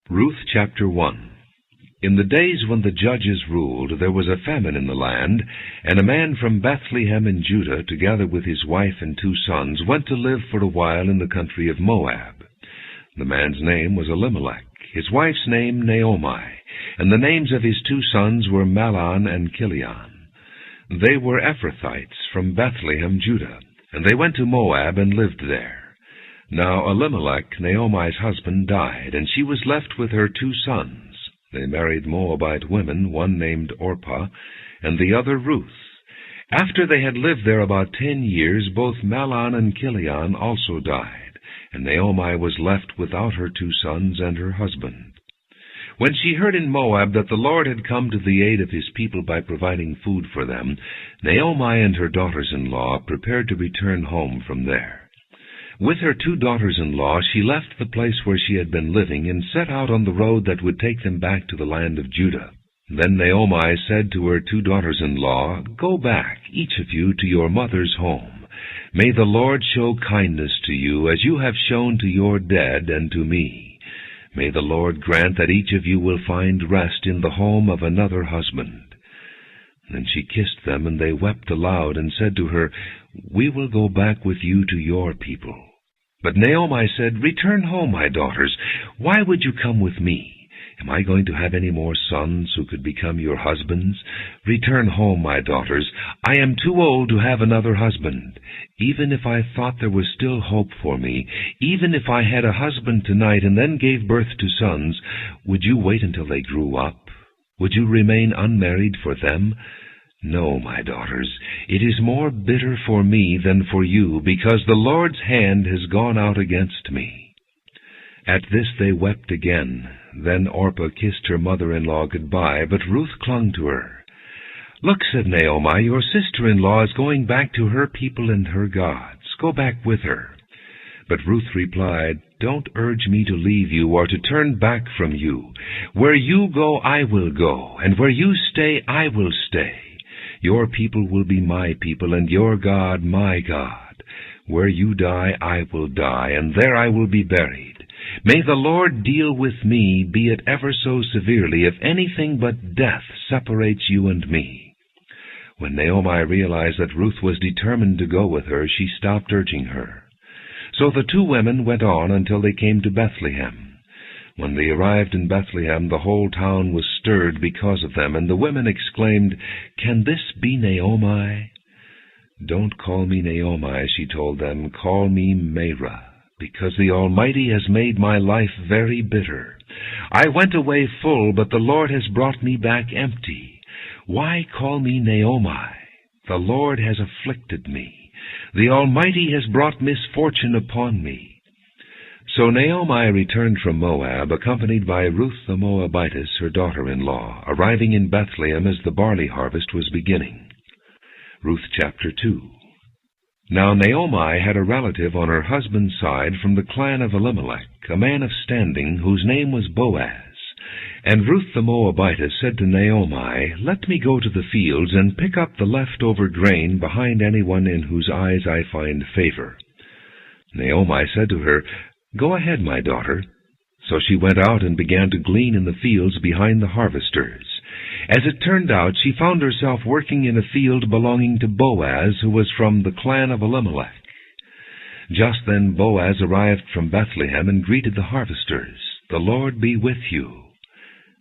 Ruth chapter 1. In the days when the judges ruled, there was a famine in the land, and a man from Bethlehem in Judah, together with his wife and 2 sons, went to live for a while in the country of Moab. The man's name was Elimelech, his wife's name Naomi, and the names of his 2 sons were Mahlon and Chilion. They were Ephrathites from Bethlehem, Judah, and they went to Moab and lived there. Now Elimelech, Naomi's husband, died, and she was left with her 2 sons. They married Moabite women, one named Orpah, and the other Ruth. After they had lived there about 10 years, both Mahlon and Chilion also died, and Naomi was left without her 2 sons and her husband. When she heard in Moab that the Lord had come to the aid of his people by providing food for them, Naomi and her daughters-in-law prepared to return home from there. With her 2 daughters-in-law, she left the place where she had been living and set out on the road that would take them back to the land of Judah. Then Naomi said to her 2 daughters-in-law, "Go back, each of you, to your mother's home. May the Lord show kindness to you, as you have shown to your dead and to me. May the Lord grant that each of you will find rest in the home of another husband." Then she kissed them, and they wept aloud, and said to her, "We will go back with you to your people." But Naomi said, "Return home, my daughters. Why would you come with me? Am I going to have any more sons who could become your husbands? Return home, my daughters. I am too old to have another husband. Even if I thought there was still hope for me, even if I had a husband tonight and then gave birth to sons, would you wait until they grew up? Would you remain unmarried for them? No, my daughters, it is more bitter for me than for you, because the Lord's hand has gone out against me." At this they wept again. Then Orpah kissed her mother-in-law goodbye, but Ruth clung to her. "Look," said Naomi, "your sister-in-law is going back to her people and her gods. Go back with her." But Ruth replied, "Don't urge me to leave you or to turn back from you. Where you go, I will go, and where you stay, I will stay. Your people will be my people, and your God my God. Where you die, I will die, and there I will be buried. May the Lord deal with me, be it ever so severely, if anything but death separates you and me." When Naomi realized that Ruth was determined to go with her, she stopped urging her. So the 2 women went on until they came to Bethlehem. When they arrived in Bethlehem, the whole town was stirred because of them, and the women exclaimed, "Can this be Naomi?" "Don't call me Naomi," she told them. "Call me Merah, because the Almighty has made my life very bitter. I went away full, but the Lord has brought me back empty. Why call me Naomi? The Lord has afflicted me. The Almighty has brought misfortune upon me." So Naomi returned from Moab, accompanied by Ruth the Moabitess, her daughter-in-law, arriving in Bethlehem as the barley harvest was beginning. Ruth chapter 2. Now Naomi had a relative on her husband's side from the clan of Elimelech, a man of standing, whose name was Boaz. And Ruth the Moabitess said to Naomi, "Let me go to the fields and pick up the leftover grain behind anyone in whose eyes I find favor." Naomi said to her, "Go ahead, my daughter." So she went out and began to glean in the fields behind the harvesters. As it turned out, she found herself working in a field belonging to Boaz, who was from the clan of Elimelech. Just then Boaz arrived from Bethlehem and greeted the harvesters. "The Lord be with you."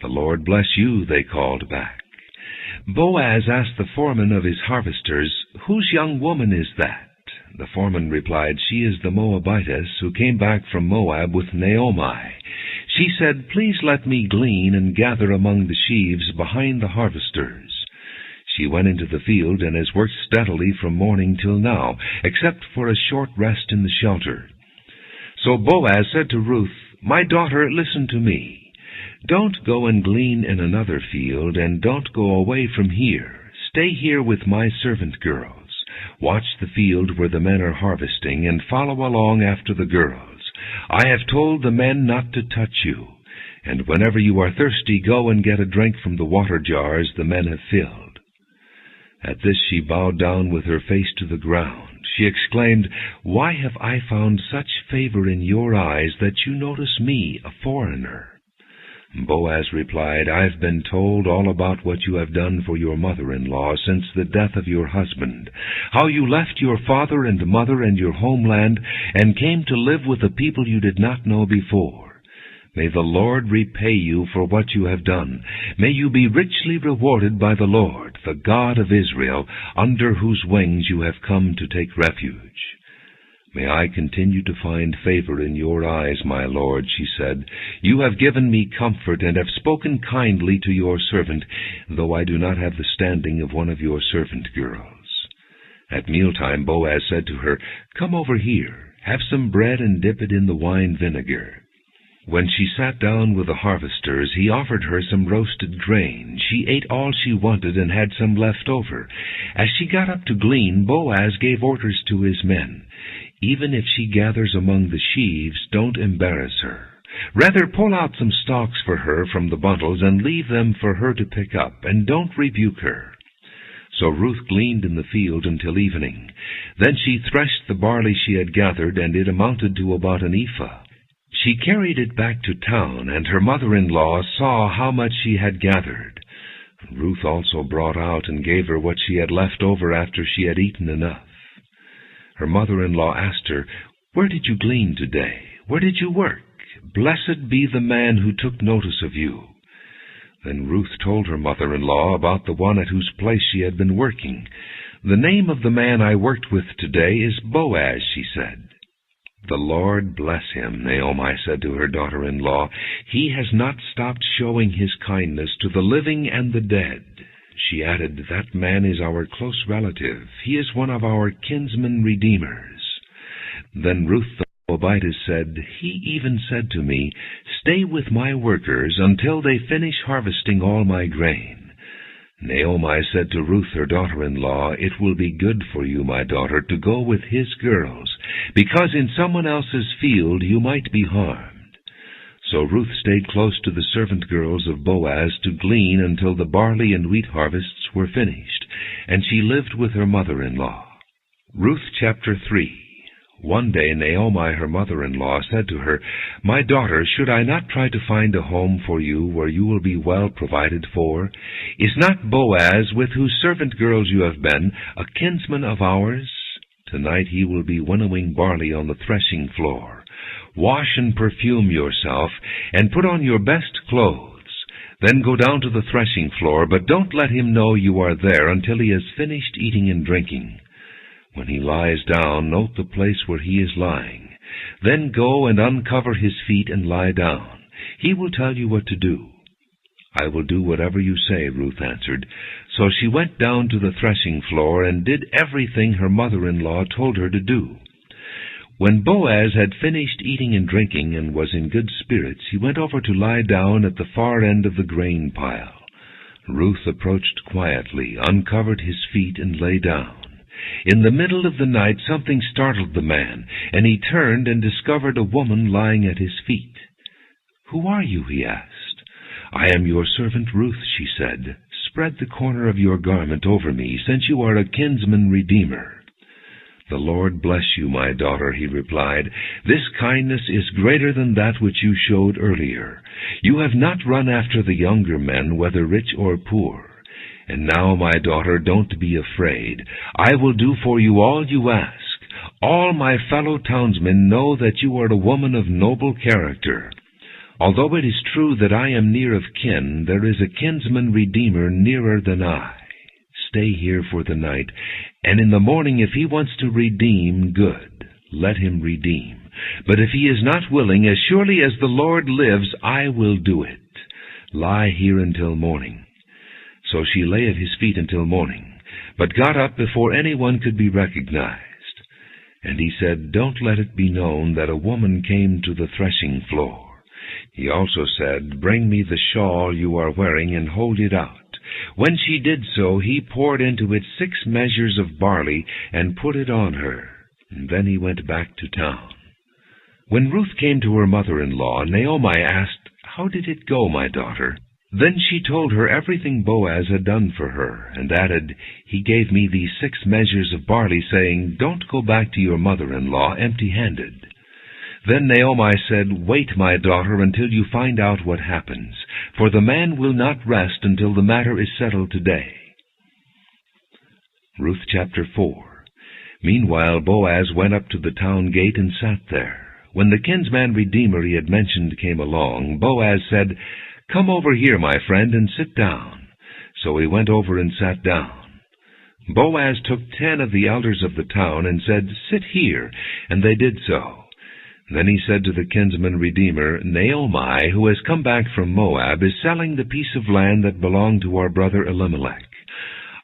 "The Lord bless you," they called back. Boaz asked the foreman of his harvesters, "Whose young woman is that?" The foreman replied, "She is the Moabitess who came back from Moab with Naomi. She said, 'Please let me glean and gather among the sheaves behind the harvesters.' She went into the field and has worked steadily from morning till now, except for a short rest in the shelter." So Boaz said to Ruth, "My daughter, listen to me. Don't go and glean in another field, and don't go away from here. Stay here with my servant girls. Watch the field where the men are harvesting, and follow along after the girls. I have told the men not to touch you. And whenever you are thirsty, go and get a drink from the water jars the men have filled." At this she bowed down with her face to the ground. She exclaimed, "Why have I found such favor in your eyes that you notice me, a foreigner?" Boaz replied, "I've been told all about what you have done for your mother-in-law since the death of your husband, how you left your father and mother and your homeland and came to live with a people you did not know before. May the Lord repay you for what you have done. May you be richly rewarded by the Lord, the God of Israel, under whose wings you have come to take refuge." "May I continue to find favor in your eyes, my lord," she said. "You have given me comfort and have spoken kindly to your servant, though I do not have the standing of one of your servant girls." At mealtime Boaz said to her, "Come over here, have some bread and dip it in the wine vinegar." When she sat down with the harvesters, he offered her some roasted grain. She ate all she wanted and had some left over. As she got up to glean, Boaz gave orders to his men, "Even if she gathers among the sheaves, don't embarrass her. Rather pull out some stalks for her from the bundles and leave them for her to pick up, and don't rebuke her." So Ruth gleaned in the field until evening. Then she threshed the barley she had gathered, and it amounted to about an ephah. She carried it back to town, and her mother-in-law saw how much she had gathered. Ruth also brought out and gave her what she had left over after she had eaten enough. Her mother-in-law asked her, "Where did you glean today? Where did you work? Blessed be the man who took notice of you." Then Ruth told her mother-in-law about the one at whose place she had been working. "The name of the man I worked with today is Boaz," she said. "The Lord bless him," Naomi said to her daughter-in-law. "He has not stopped showing his kindness to the living and the dead." She added, "That man is our close relative. He is one of our kinsman redeemers." Then Ruth the Moabitess said, "He even said to me, 'Stay with my workers until they finish harvesting all my grain.'" Naomi said to Ruth, her daughter-in-law, "It will be good for you, my daughter, to go with his girls, because in someone else's field you might be harmed." So Ruth stayed close to the servant girls of Boaz to glean until the barley and wheat harvests were finished, and she lived with her mother-in-law. Ruth chapter 3. One day Naomi, her mother-in-law, said to her, "My daughter, should I not try to find a home for you where you will be well provided for? Is not Boaz, with whose servant girls you have been, a kinsman of ours? Tonight he will be winnowing barley on the threshing floor. Wash and perfume yourself, and put on your best clothes. Then go down to the threshing floor, but don't let him know you are there until he has finished eating and drinking. When he lies down, note the place where he is lying. Then go and uncover his feet and lie down. He will tell you what to do." "I will do whatever you say," Ruth answered. So she went down to the threshing floor and did everything her mother-in-law told her to do. When Boaz had finished eating and drinking and was in good spirits, he went over to lie down at the far end of the grain pile. Ruth approached quietly, uncovered his feet, and lay down. In the middle of the night something startled the man, and he turned and discovered a woman lying at his feet. "Who are you?" he asked. "I am your servant Ruth," she said. "Spread the corner of your garment over me, since you are a kinsman redeemer." "The Lord bless you, my daughter," he replied. "This kindness is greater than that which you showed earlier. You have not run after the younger men, whether rich or poor. And now, my daughter, don't be afraid. I will do for you all you ask. All my fellow townsmen know that you are a woman of noble character. Although it is true that I am near of kin, there is a kinsman redeemer nearer than I. Stay here for the night, and in the morning if he wants to redeem, good, let him redeem. But if he is not willing, as surely as the Lord lives, I will do it. Lie here until morning." So she lay at his feet until morning, but got up before anyone could be recognized. And he said, "Don't let it be known that a woman came to the threshing floor." He also said, "Bring me the shawl you are wearing and hold it out." When she did so, he poured into it 6 measures of barley and put it on her. And then he went back to town. When Ruth came to her mother-in-law, Naomi asked, "How did it go, my daughter?" Then she told her everything Boaz had done for her, and added, "He gave me these 6 measures of barley, saying, 'Don't go back to your mother-in-law empty-handed.'" Then Naomi said, "Wait, my daughter, until you find out what happens, for the man will not rest until the matter is settled today." Ruth chapter 4. Meanwhile Boaz went up to the town gate and sat there. When the kinsman redeemer he had mentioned came along, Boaz said, "Come over here, my friend, and sit down." So he went over and sat down. Boaz took 10 of the elders of the town and said, "Sit here," and they did so. Then he said to the kinsman redeemer, "Naomi, who has come back from Moab, is selling the piece of land that belonged to our brother Elimelech.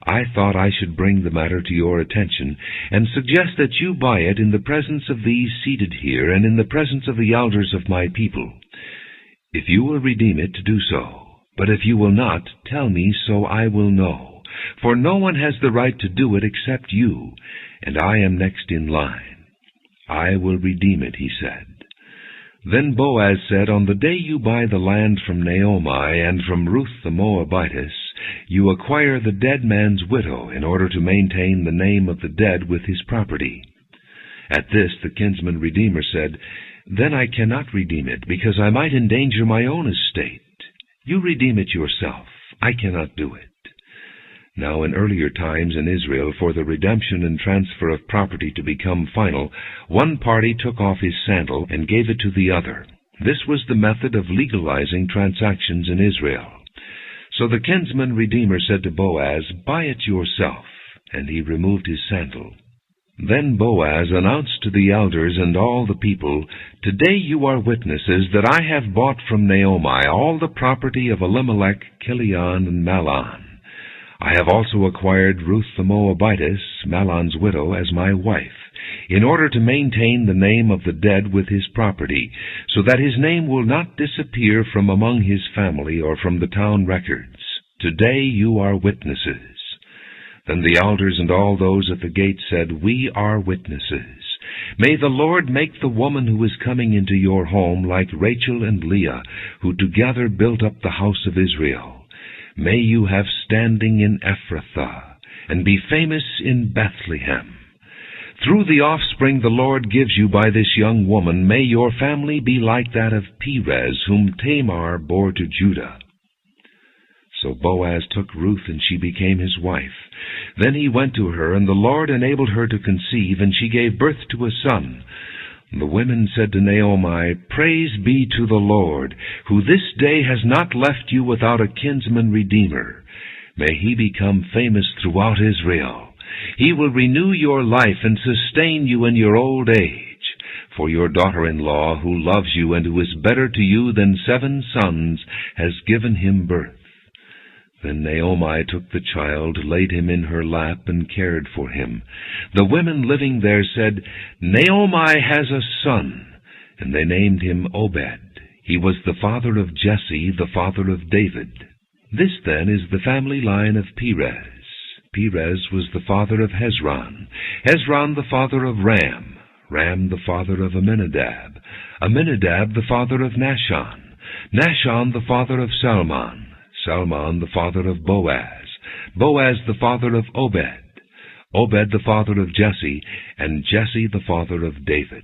I thought I should bring the matter to your attention, and suggest that you buy it in the presence of these seated here, and in the presence of the elders of my people. If you will redeem it, do so. But if you will not, tell me, so I will know. For no one has the right to do it except you, and I am next in line. I will redeem it," he said. Then Boaz said, "On the day you buy the land from Naomi and from Ruth the Moabitess, you acquire the dead man's widow in order to maintain the name of the dead with his property." At this the kinsman redeemer said, "Then I cannot redeem it, because I might endanger my own estate. You redeem it yourself. I cannot do it." Now in earlier times in Israel, for the redemption and transfer of property to become final, one party took off his sandal and gave it to the other. This was the method of legalizing transactions in Israel. So the kinsman redeemer said to Boaz, "Buy it yourself," and he removed his sandal. Then Boaz announced to the elders and all the people, "Today you are witnesses that I have bought from Naomi all the property of Elimelech, Chilion, and Mahlon. I have also acquired Ruth the Moabitess, Mahlon's widow, as my wife, in order to maintain the name of the dead with his property, so that his name will not disappear from among his family or from the town records. Today you are witnesses." Then the elders and all those at the gate said, "We are witnesses. May the Lord make the woman who is coming into your home like Rachel and Leah, who together built up the house of Israel. May you have standing in Ephrathah, and be famous in Bethlehem. Through the offspring the Lord gives you by this young woman, may your family be like that of Perez, whom Tamar bore to Judah." So Boaz took Ruth, and she became his wife. Then he went to her, and the Lord enabled her to conceive, and she gave birth to a son. The women said to Naomi, "Praise be to the Lord, who this day has not left you without a kinsman redeemer. May he become famous throughout Israel. He will renew your life and sustain you in your old age. For your daughter-in-law, who loves you and who is better to you than 7 sons, has given him birth." Then Naomi took the child, laid him in her lap, and cared for him. The women living there said, "Naomi has a son," and they named him Obed. He was the father of Jesse, the father of David. This then is the family line of Perez. Perez was the father of Hezron, Hezron the father of Ram, Ram the father of Amminadab, Amminadab the father of Nahshon, Nahshon the father of Salmon, Salmon the father of Boaz, Boaz the father of Obed, Obed the father of Jesse, and Jesse the father of David.